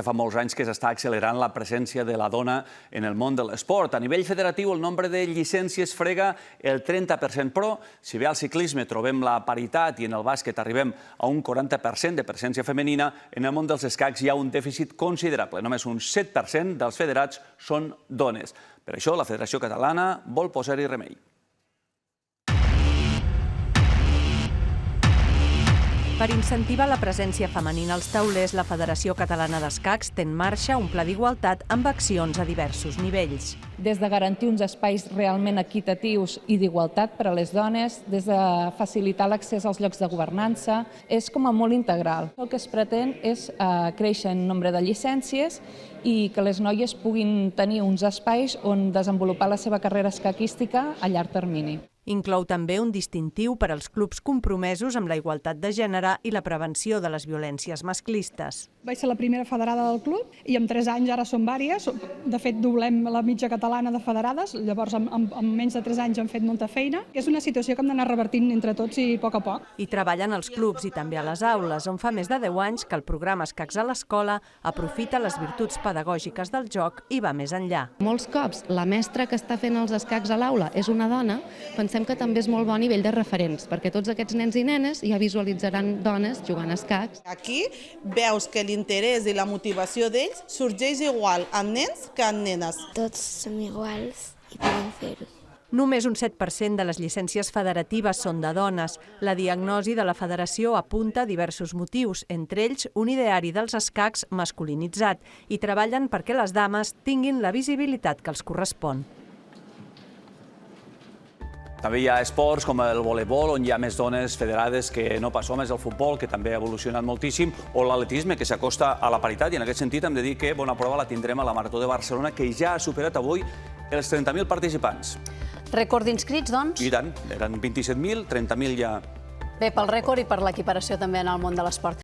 Fa molts anys que s'està accelerant la presència de la dona en el món de l'esport. A nivell federatiu, el nombre de llicències frega el 30%, però si bé al ciclisme trobem la paritat i en el bàsquet arribem a un 40% de presència femenina, en el món dels escacs hi ha un dèficit considerable. Només un 7% dels federats són dones. Per això, la Federació Catalana vol posar-hi remei. Per incentivar la presència femenina als taulers, la Federació Catalana d'Escacs té en marxa un pla d'igualtat amb accions a diversos nivells. Des de garantir uns espais realment equitatius i d'igualtat per a les dones, des de facilitar l'accés als llocs de governança, és com a molt integral. El que es pretén és créixer en nombre de llicències i que les noies puguin tenir uns espais on desenvolupar la seva carrera escaquística a llarg termini. Inclou també un distintiu per als clubs compromesos amb la igualtat de gènere i la prevenció de les violències masclistes. Vaig ser la primera federada del club i en 3 anys ara som vàries. De fet, doblem la mitja catalana de federades, llavors en menys de 3 anys hem fet molta feina. És una situació que hem d'anar revertint entre tots i a poc. I treballen als clubs i també a les aules, on fa més de 10 anys que el programa Escacs a l'Escola aprofita les virtuts pedagògiques del joc i va més enllà. Molts cops la mestra que està fent els escacs a l'aula és una dona, pensem que també és molt bon a nivell de referents, perquè tots aquests nens i nenes ja visualitzaran dones jugant a escacs. Aquí veus que l'interès i la motivació d'ells sorgeix igual amb nens que amb nenes. Tots som iguals i podem fer-ho. Només un 7% de les llicències federatives són de dones. La diagnosi de la federació apunta diversos motius, entre ells un ideari dels escacs masculinitzat, i treballen perquè les dames tinguin la visibilitat que els correspon. També hi ha esports com el voleibol, on hi ha més dones federades que no pas homes, el futbol, que també ha evolucionat moltíssim, o l'atletisme, que s'acosta a la paritat, i en aquest sentit hem de dir que bona prova la tindrem a la Marató de Barcelona, que ja ha superat avui els 30.000 participants. Rècord d'inscrits, doncs? I tant, eren 27.000, 30.000 ja. Bé, pel rècord i per l'equiparació també en el món de l'esport.